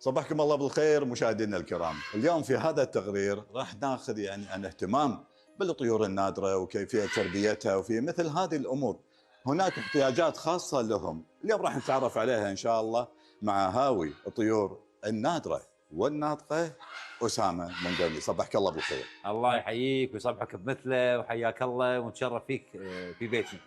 صباحكم الله بالخير مشاهدينا الكرام. اليوم في هذا التقرير راح ناخذ عن اهتمام بالطيور النادرة وكيفية تربيتها، وفي مثل هذه الأمور هناك احتياجات خاصة لهم. اليوم راح نتعرف عليها إن شاء الله مع هاوي الطيور النادرة والناطقة أسامة منقرني. صباحك الله بالخير. الله يحييك ويصبحك بمثله وحياك الله ونتشرف فيك في بيتنا.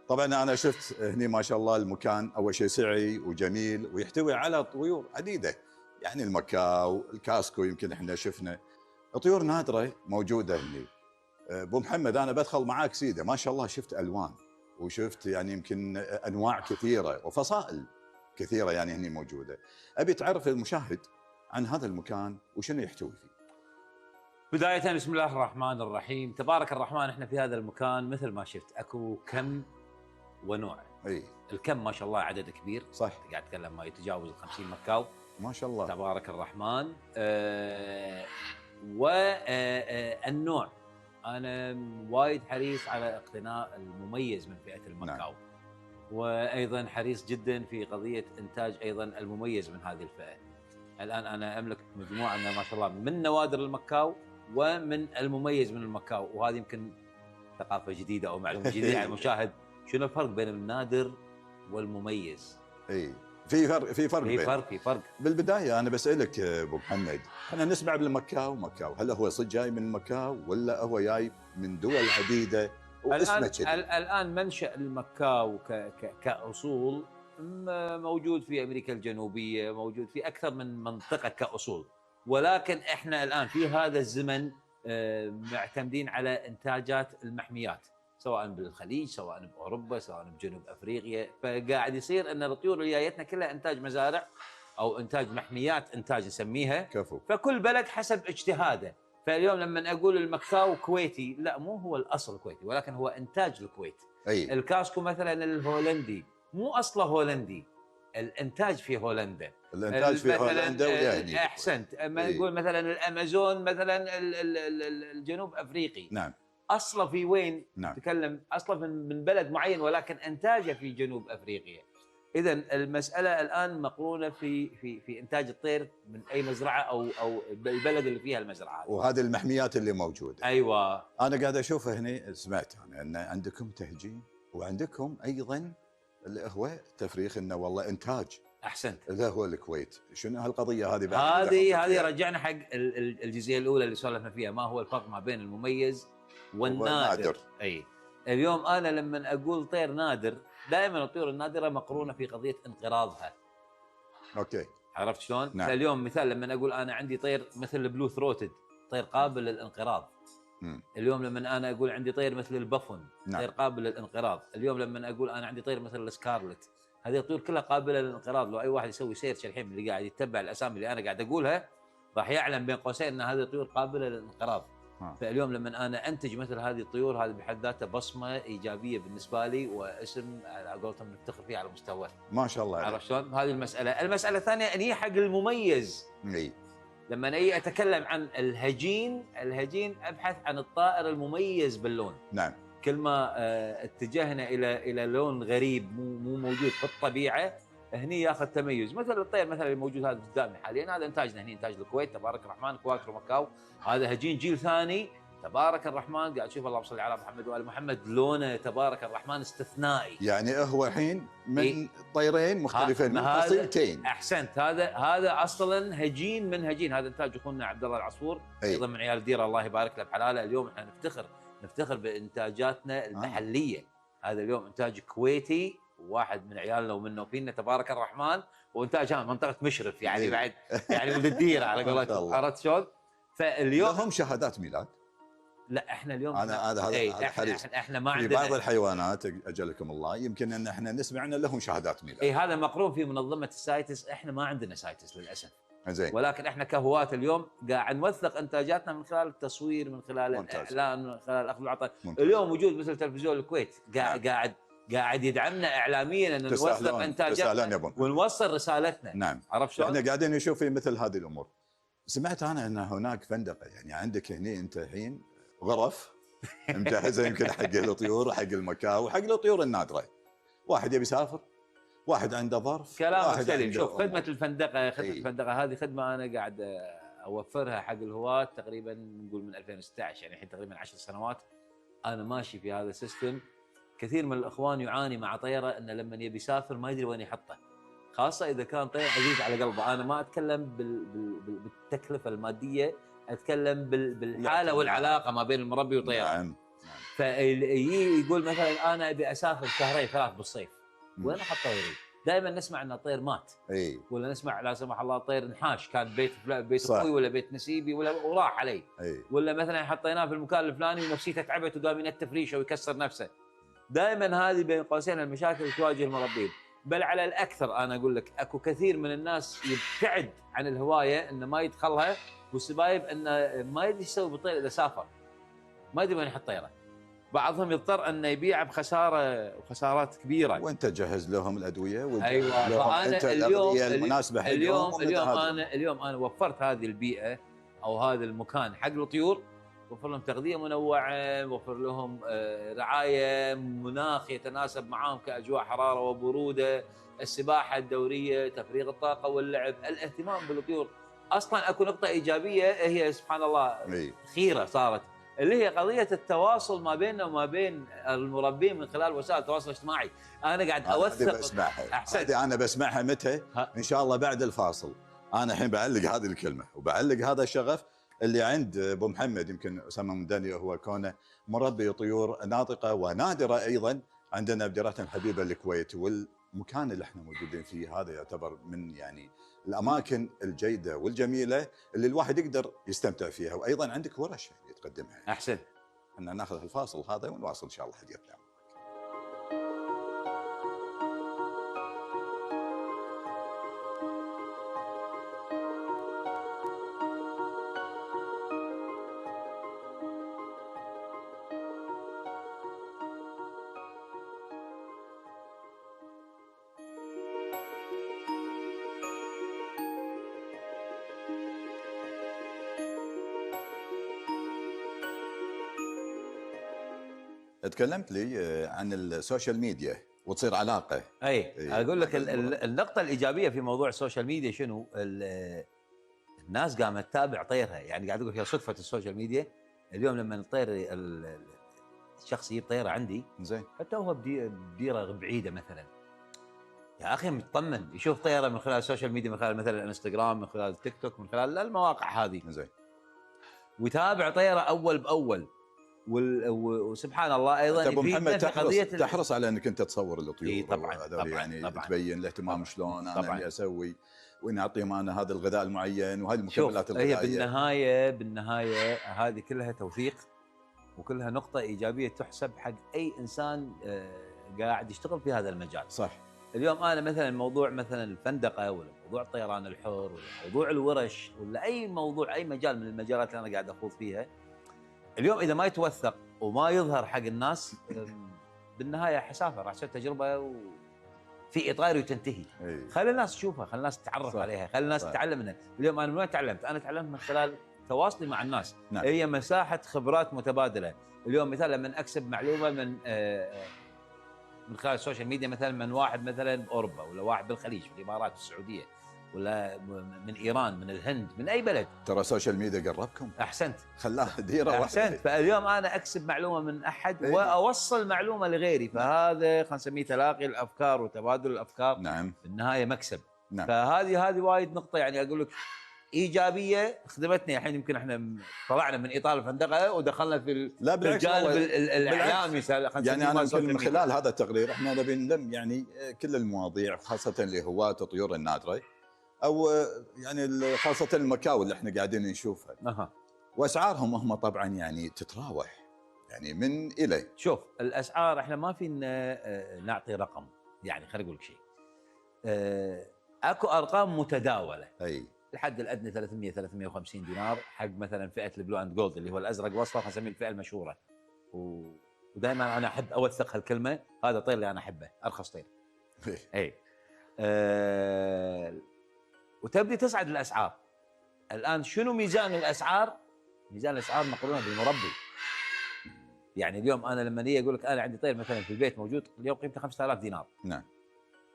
طبعا أنا شفت هني ما شاء الله المكان أول شيء سعي وجميل ويحتوي على طيور عديدة، يعني المكاو، الكاسكو، يمكن احنا شفنا طيور نادرة موجودة هني. ابو محمد انا بدخل معاك سيده، ما شاء الله شفت الوان وشفت يعني يمكن انواع كثيره وفصائل كثيره يعني هني موجوده. ابي تعرف المشاهد عن هذا المكان وشنو يحتوي فيه. بداية بسم الله الرحمن الرحيم، تبارك الرحمن. احنا في هذا المكان مثل ما شفت اكو كم ونوع. اي الكم ما شاء الله عدد كبير، صح، قاعد اتكلم ما يتجاوز ال 50 مكاو ما شاء الله تبارك الرحمن. والنوع انا وايد حريص على اقتناء المميز من فئة المكاو. نعم. وايضا حريص جدا في قضية انتاج ايضا المميز من هذه الفئة. الان انا املك مجموعة ما شاء الله من نوادر المكاو ومن المميز من المكاو، وهذه يمكن ثقافة جديدة او معلومة جديدة على المشاهد. شنو الفرق بين النادر والمميز؟ اي في فرق. بالبدايه انا بسالك ابو محمد، احنا نسمع بالمكاو مكاو، هل هو صدق جاي من مكاو ولا هو جاي من دول عديده واسمه كذا؟ الان منشا المكاو كاصول موجود في امريكا الجنوبيه، موجود في اكثر من منطقه كاصول، ولكن احنا الان في هذا الزمن معتمدين على انتاجات المحميات، سواء بالخليج، سواء باوروبا، سواء بجنوب افريقيا. فقاعد يصير ان الطيور اللي جايتنا كلها انتاج مزارع او انتاج محميات، انتاج نسميها كفو. فكل بلد حسب اجتهاده. فاليوم لما اقول المكاو كويتي، لا مو هو الاصل كويتي، ولكن هو انتاج الكويت. أي. الكاسكو مثلا الهولندي مو اصله هولندي، الانتاج في هولندا. الانتاج في هولندا ويعني احسنت. اما نقول مثلا الامازون مثلا الجنوب افريقي، نعم، اصله في وين؟ نعم. تكلم اصله من بلد معين ولكن انتاجه في جنوب افريقيا. اذا المساله الان مقرونه في انتاج الطير من اي مزرعه او البلد اللي فيها المزرعه، وهذه المحميات اللي موجوده. ايوه. انا قاعد اشوف هنا، سمعت انا ان عندكم تهجين وعندكم ايضا اللي هو تفريخ، انه والله انتاج. احسنت. اللي هو الكويت. شنو هالقضيه هذه؟ هذه رجعنا حق الجزئيه الاولى اللي سولفنا فيها، ما هو الفرق ما بين المميز والنادر. اي اليوم انا لما اقول طير نادر، دائما الطيور النادره مقرونه في قضيه انقراضها. اوكي، عرفت شلون؟ نعم. فاليوم مثال لما اقول انا عندي طير مثل البلو ثروتد، طير قابل للانقراض. اليوم لما انا اقول عندي طير مثل البفون، نعم، طير قابل للانقراض. اليوم لما اقول انا عندي طير مثل السكارلت، هذه الطيور كلها قابله للانقراض. لو اي واحد يسوي سيرش الحين اللي قاعد يتبع الاسامي اللي انا قاعد اقولها راح يعلم بين قوسين ان هذه الطيور قابله للانقراض. فاليوم لما انا انتج مثل هذه الطيور، هذه بحد ذاتها بصمه ايجابيه بالنسبه لي، واسم على قولتهم نفتخر فيه على مستوى. ما شاء الله. عرفت شلون؟ هذه المساله الثانيه ان هي حق المميز. لما اجي اتكلم عن الهجين ابحث عن الطائر المميز باللون. نعم. كل ما اتجهنا الى لون غريب مو موجود في الطبيعه، هني ياخذ تميز. مثل الطير مثلا اللي موجود هذا قدامي حاليا، هذا انتاجنا هني، انتاج الكويت تبارك الرحمن، كواكرو مكاو. هذا هجين جيل ثاني تبارك الرحمن، قاعد تشوف اللهم صل على محمد وال محمد، لونه تبارك الرحمن استثنائي. يعني هو الحين من طيرين مختلفين، من فصيلتين. احسنت. هذا اصلا هجين من هجين، هذا انتاج اخونا عبد الله العصفور، ايضا من عيال الديره الله يبارك له بحلاله. اليوم احنا نفتخر بانتاجاتنا المحليه. هذا اليوم انتاج كويتي، واحد من عيالنا ومنه وفينا تبارك الرحمن، وانتاج منطقه مشرف يعني بعد يعني ولد الديره على قولتهم. عرفت شلون؟ فاليوم لهم شهادات ميلاد. لا احنا اليوم هذا احنا ما عندنا. في بعض الحيوانات اجلكم الله يمكن ان احنا نسمع ان لهم شهادات ميلاد. هذا مقرون في منظمه السايتس، احنا ما عندنا سايتس للاسف. زين. ولكن احنا كهواة اليوم قاعد نوثق انتاجاتنا من خلال التصوير، من خلال الاعلان، من خلال الاخذ والعطاء. اليوم وجود مثل تلفزيون الكويت قاعد يدعمنا اعلاميا ان نوثق انتاجاتنا ونوصل رسالتنا. نعم. عرفت شلون؟ احنا قاعدين نشوف في مثل هذه الامور. سمعت انا ان هناك فندقه، يعني عندك هني انت الحين غرف مجهزه يمكن حق الطيور، حق المكاو، حق الطيور النادره. واحد يبي يسافر واحد عنده ظرف، كلام واحد سليم. عنده شوف، خدمه الفندقه، إيه. الفندقه هذه خدمه انا قاعد اوفرها حق الهواة تقريبا نقول من 2016، يعني الحين تقريبا 10 سنوات انا ماشي في هذا السيستم. كثير من الاخوان يعاني مع طياره انه لما يبي يسافر ما يدري وين يحطه، خاصه اذا كان طير عزيز على قلبه. انا ما اتكلم بالتكلفه الماديه، اتكلم بالحاله والعلاقه ما بين المربي وطياره. نعم. فيجي يقول مثلا انا ابي اسافر شهرين ثلاث بالصيف، وين احط طيري؟ دائما نسمع ان الطير مات، اي، ولا نسمع لا سمح الله طير انحاش، كان بيت صح. اخوي ولا بيت نسيبي وراح علي. اي، ولا مثلا حطيناه في المكان الفلاني ونفسيته تعبت وقام ينتف ريشه ويكسر نفسه. دائما هذه بين قوسين المشاكل اللي تواجه المربين. بل على الاكثر انا اقول لك اكو كثير من الناس يبتعد عن الهوايه، انه ما يدخلها، والسبايب انه ما يدري يسوي بالطير اذا سافر، ما يدري وين يحط طيره. بعضهم يضطر انه يبيع بخساره وخسارات كبيره. وانت جهز لهم الادويه ايوه. فانا انت اليوم المناسبه حقهم. اليوم انا وفرت هذه البيئه او هذا المكان حق الطيور، وفر لهم تغذيه منوعه، وفر لهم رعايه، مناخ يتناسب معاهم كاجواء حراره وبروده، السباحه الدوريه، تفريغ الطاقه واللعب، الاهتمام بالطيور. اصلا اكو نقطه ايجابيه هي سبحان الله خيره صارت، اللي هي قضيه التواصل ما بيننا وما بين المربين من خلال وسائل التواصل الاجتماعي. انا قاعد اوثق. هذه انا بسمعها متى؟ ان شاء الله بعد الفاصل. انا الحين بعلق هذه الكلمه وبعلق هذا الشغف اللي عند ابو محمد، يمكن اسامه مدني، هو كونه مربي طيور ناطقه ونادره ايضا عندنا بديرتنا الحبيبه الكويت. والمكان اللي احنا موجودين فيه هذا يعتبر من يعني الاماكن الجيده والجميله اللي الواحد يقدر يستمتع فيها، وايضا عندك ورش يعني تقدمها. احسن. احنا ناخذ الفاصل هذا ونواصل ان شاء الله حديثنا. تكلمت لي عن السوشيال ميديا وتصير علاقه. اي اقول لك النقطه الايجابيه في موضوع السوشيال ميديا شنو؟ الناس قامت تتابع طيرها. يعني قاعد اقول هي صدفه السوشيال ميديا. اليوم لما الطير الشخص يجيب طيره عندي زين، حتى هو بديره بعيده مثلا، يا اخي مطمن يشوف طيره من خلال السوشيال ميديا، من خلال مثلا الانستغرام، من خلال التيك توك، من خلال المواقع هذه. زين، ويتابع طيره اول باول. وسبحان الله ايضا ابو محمد تحرص على انك انت تصور الطيور. إيه طبعا يعني طبعاً تبين الاهتمام شلون طبعاً. انا اسوي، واني اعطيهم انا هذا الغذاء المعين وهذه المكملات الغذائيه. هي بالنهايه هذه كلها توثيق، وكلها نقطه ايجابيه تحسب حق اي انسان قاعد يشتغل في هذا المجال. صح. اليوم انا مثلا موضوع مثلا الفندقه، ولا موضوع الطيران الحر، ولا موضوع الورش، ولا اي موضوع، اي مجال من المجالات اللي انا قاعد اخوض فيها، اليوم اذا ما يتوثق وما يظهر حق الناس بالنهايه حسافه، راح تصير تجربه في اطار وتنتهي. خلي الناس تشوفها، خلي الناس تتعرف صح. عليها، خلي الناس تتعلم منها. اليوم انا من وين تعلمت؟ انا تعلمت من خلال تواصلي مع الناس. نعم. هي مساحه خبرات متبادله. اليوم مثلا لما اكسب معلومه من خلال السوشيال ميديا، مثلا من واحد مثلا باوروبا، ولا واحد بالخليج، في الامارات، في السعوديه، ولا من ايران، من الهند، من اي بلد. ترى السوشيال ميديا قربكم. احسنت. خلاها ديره واحده. احسنت. فاليوم انا اكسب معلومه من احد واوصل معلومه لغيري، فهذا خلينا نسميه تلاقي الافكار وتبادل الافكار. نعم. بالنهايه مكسب. نعم. فهذه وايد نقطه، يعني اقول لك ايجابيه خدمتني. الحين يمكن احنا طلعنا من اطار الفندقه ودخلنا في الجانب الاعلامي. يعني انا يمكن من خلال هذا التقرير احنا نبي نلم يعني كل المواضيع، خاصه لهواة الطيور النادره، او يعني خاصه المكاوي اللي احنا قاعدين نشوفها. واسعارهم هم طبعا يعني تتراوح يعني من الى. شوف الاسعار احنا ما فينا نعطي رقم، يعني خليني اقول لك شيء. اكو ارقام متداوله. اي. الحد الادنى 300 350 دينار حق مثلا فئه البلو اند جولد اللي هو الازرق واصفر، خلينا نسميه الفئه المشهوره. ودائما انا احب اوثق هالكلمه، هذا طير اللي انا احبه، ارخص طير. اي. وتبدي تصعد الاسعار. الان شنو ميزان الاسعار؟ ميزان الاسعار مقارنه بالمربي. يعني اليوم انا لما اجي اقول لك انا عندي طير مثلا في البيت موجود اليوم قيمته 5000 دينار. نعم.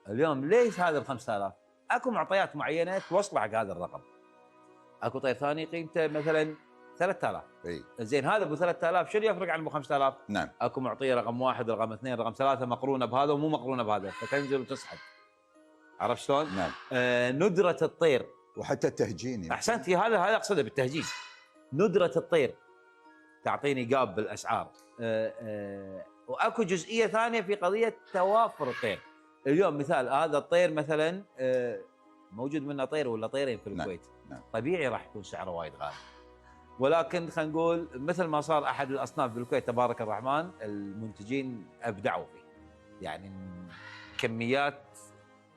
اليوم ليش هذا ب 5000؟ اكو معطيات معينه توصل حق هذا الرقم. اكو طير ثاني قيمته مثلا 3000. اي زين هذا ابو 3000 شنو يفرق عن ابو 5000؟ نعم. اكو معطيه رقم 1 رقم 2 رقم 3 مقرونه بهذا ومو مقرونه بهذا، فتنزل وتصعد. عرفت شلون؟ نعم. ندره الطير. وحتى التهجين. احسنت، هذا اقصده بالتهجين. ندره الطير تعطيني جاب بالاسعار. واكو جزئيه ثانيه في قضيه توافر الطير. اليوم مثال هذا الطير مثلا موجود منه طير ولا طيرين في الكويت. نعم. طبيعي راح يكون سعره وايد غالي. ولكن خلينا نقول مثل ما صار احد الاصناف بالكويت تبارك الرحمن، المنتجين ابدعوا فيه. يعني كميات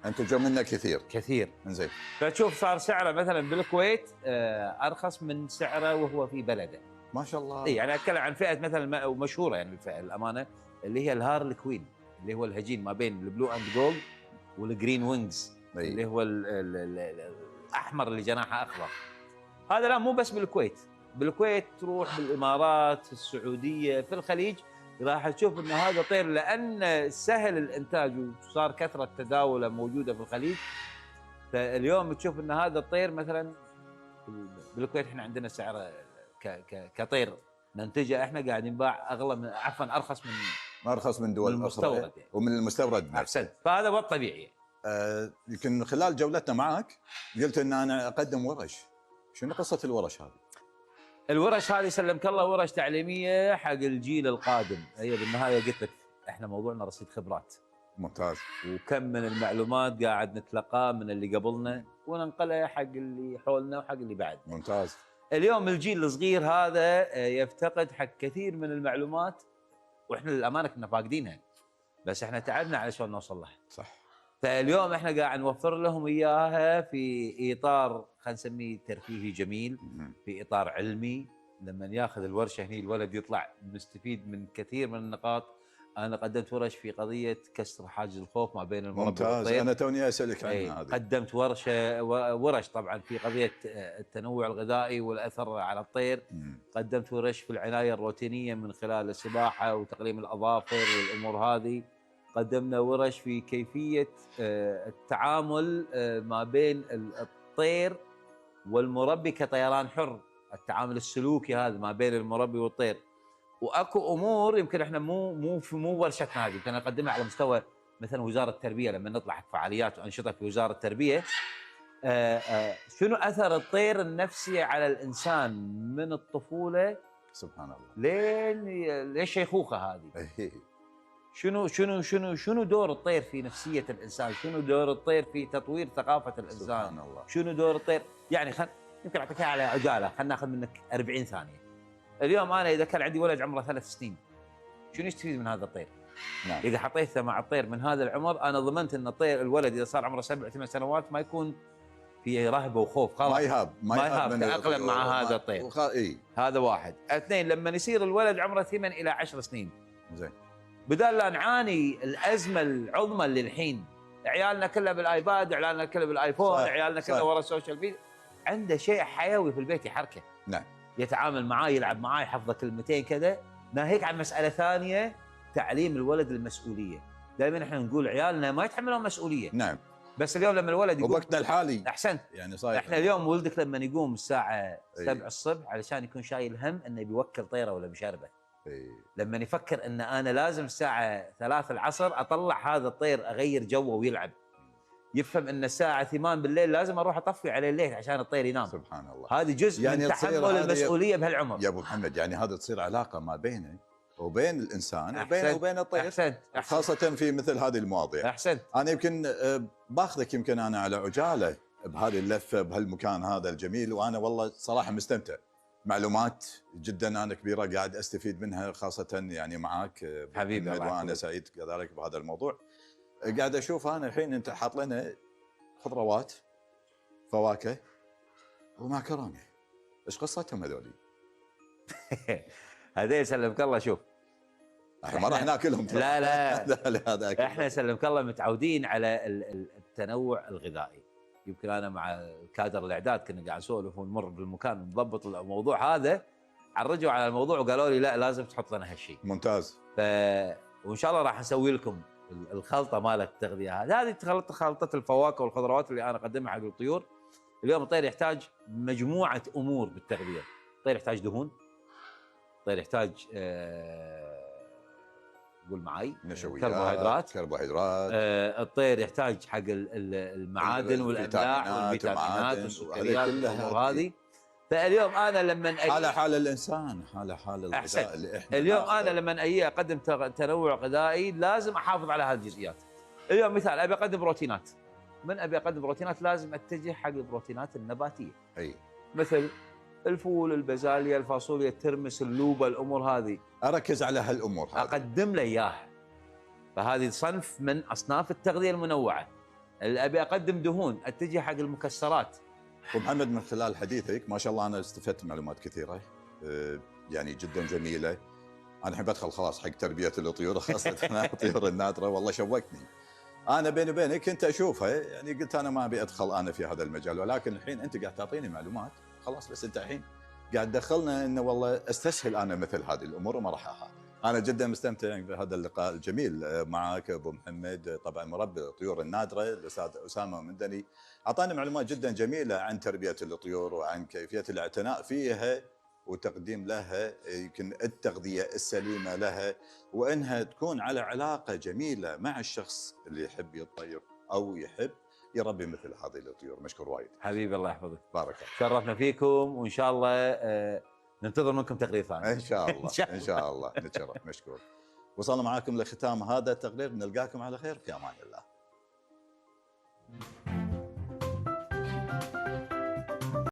انتجوا منه كثير. زين. فتشوف صار سعره مثلا بالكويت ارخص من سعره وهو في بلده. ما شاء الله. اي يعني اتكلم عن فئه مثلا مشهوره يعني بالفئه الامانه اللي هي الهارل كوين، اللي هو الهجين ما بين البلو اند جولد والجرين وينجز، اللي هو الاحمر اللي جناحه اخضر. هذا لا مو بس بالكويت تروح بالامارات، في السعوديه، في الخليج، راح تشوف ان هذا طير لان سهل الانتاج وصار كثره تداوله موجوده في الخليج. فاليوم تشوف ان هذا الطير مثلا بالكويت احنا عندنا سعره كطير ننتجه احنا قاعد ينباع اغلى من ارخص من دول المستورد يعني. ومن المستورد نفسه. احسنت، فهذا هو الطبيعي. يمكن خلال جولتنا معك قلت ان انا اقدم ورش. شنو قصه الورش هذه؟ الورش هذه سلمك الله ورش تعليميه حق الجيل القادم. هي بالنهايه قلت لك احنا موضوعنا رصيد خبرات. ممتاز. وكم من المعلومات قاعد نتلقاه من اللي قبلنا وننقلها حق اللي حولنا وحق اللي بعدنا. ممتاز. اليوم الجيل الصغير هذا يفتقد حق كثير من المعلومات، واحنا للامانه كنا فاقدينها، بس احنا تعبنا علشان نوصل لها. صح. فاليوم احنا قاعد نوفر لهم اياها في اطار خلينا نسميه ترفيهي جميل، في اطار علمي. لما ياخذ الورشه هني الولد يطلع مستفيد من كثير من النقاط. انا قدمت ورش في قضيه كسر حاجز الخوف ما بين المربي والطير. ممتاز. انا توني اسالك عنها هذه. قدمت ورش طبعا في قضيه التنوع الغذائي والاثر على الطير. قدمت ورش في العنايه الروتينيه من خلال السباحه وتقليم الاظافر والامور هذه. قدمنا ورش في كيفيه التعامل ما بين الطير والمربي كطيران حر، التعامل السلوكي هذا ما بين المربي والطير. واكو امور يمكن احنا مو ورشتنا هذه، يمكن نقدمها على مستوى مثلا وزاره التربيه لما نطلع فعاليات وانشطه في وزاره التربيه. شنو اثر الطير النفسي على الانسان من الطفوله سبحان الله لين الشيخوخه هذه. شنو شنو شنو شنو دور الطير في نفسيه الانسان؟ شنو دور الطير في تطوير ثقافه الانسان؟ سبحان الله. شنو دور الطير؟ يعني يمكن اعطيك على عجاله، خلينا ناخذ منك 40 ثانيه. اليوم انا اذا كان عندي ولد عمره 3 سنين شنو يستفيد من هذا الطير؟ نعم. اذا حطيته مع الطير من هذا العمر انا ضمنت ان الولد اذا صار عمره 7 8 سنوات ما يكون في رهبه وخوف، خلاص ما يهاب تاقلم مع هذا الطير. هذا واحد. اثنين، لما يصير الولد عمره 8 الى 10 سنين زين، بدال لا نعاني الازمه العظمى اللي الحين عيالنا كلها بالايباد، عيالنا كلها بالايفون، عيالنا كلها ورا السوشيال ميديا، عنده شيء حيوي في البيت يحركه. نعم. يتعامل معاي، يلعب معاي، يحفظ كلمتين كذا. ناهيك عن مساله ثانيه، تعليم الولد المسؤوليه. دائما احنا نقول عيالنا ما يتحملون مسؤوليه. نعم. بس اليوم لما الولد يقوم وقتنا الحالي احسنت يعني صاير احنا اليوم ولدك لما يقوم الساعه 7 الصبح علشان يكون شايل هم انه بيوكل طيره ولا بشربه. لما يفكر ان انا لازم الساعه 3 العصر اطلع هذا الطير اغير جوه ويلعب. يفهم ان الساعه 8 بالليل لازم اروح اطفي عليه الليل عشان الطير ينام. سبحان الله. هذه جزء يعني من تحمل المسؤوليه بهالعمر يا ابو محمد. يعني هذا تصير علاقه ما بينه وبين الانسان وبين الطير. أحسنت. خاصه في مثل هذه المواضيع. احسنت. انا يمكن باخذك يمكن انا على عجاله بهذه اللفه بهالمكان هذا الجميل، وانا والله صراحه مستمتع. معلومات جدا انا كبيره قاعد استفيد منها، خاصه يعني معاك حبيبي. وانا سعيد كذلك بهذا الموضوع. قاعد اشوف انا الحين انت حاط لنا خضروات، فواكه ومعكرونه. ايش قصتهم هذولي؟ هذول يسلمك الله. شوف احنا ما راح ناكلهم. لا احنا يسلمك الله متعودين على التنوع الغذائي. يمكن انا مع كادر الاعداد كنا قاعد نسولف ونمر بالمكان نضبط الموضوع هذا، عرجوا على الموضوع وقالوا لي لا لازم تحط لنا هالشيء. ممتاز. وان شاء الله راح نسوي لكم الخلطه مالت التغذيه هذه خلطه الفواكه والخضروات اللي انا اقدمها حق الطيور. اليوم الطير يحتاج مجموعه امور بالتغذيه. الطير يحتاج دهون، الطير يحتاج قول معي نشويات، كربوهيدرات. الطير يحتاج حق المعادن والاملاح والفيتامينات والسكريات والامور هذه. فاليوم انا لما حال الانسان، حال الغذاء اللي احنا اليوم انا لما اجي اقدم تنوع غذائي لازم احافظ على هذه الجزئيات. اليوم مثال ابي اقدم بروتينات، من ابي اقدم بروتينات لازم اتجه حق البروتينات النباتيه. اي مثل الفول، البازاليا، الفاصوليا، الترمس، اللوبا، الامور هذه اركز على هالامور هذه، اقدم له اياها. فهذه صنف من اصناف التغذيه المنوعه. اللي ابي اقدم دهون اتجه حق المكسرات. ابو محمد، من خلال حديثك ما شاء الله انا استفدت معلومات كثيره يعني جدا جميله. انا الحين بدخل خلاص حق تربيه الطيور، خاصه الطيور النادره، والله شوقتني. انا بيني وبينك كنت اشوفها، يعني قلت انا ما ابي ادخل انا في هذا المجال، ولكن الحين انت قاعد تعطيني معلومات خلاص، بس انت الحين قاعد تدخلنا انه والله استسهل انا مثل هذه الامور وما راح احاول. انا جدا مستمتع بهذا اللقاء الجميل معك ابو محمد، طبعا مربي الطيور النادره الاستاذ اسامه مندني، اعطانا معلومات جدا جميله عن تربيه الطيور وعن كيفيه الاعتناء فيها وتقديم لها يمكن التغذيه السليمه لها، وانها تكون على علاقه جميله مع الشخص اللي يحب يطير او يحب يربي مثل هذه الطيور. مشكور وايد حبيبي، الله يحفظك. بارك الله. شرفنا فيكم، وان شاء الله ننتظر منكم تقرير ثاني. ان شاء الله ان شاء الله نتشرف. مشكور. وصلنا معاكم لختام هذا التقرير، نلقاكم على خير، في امان الله.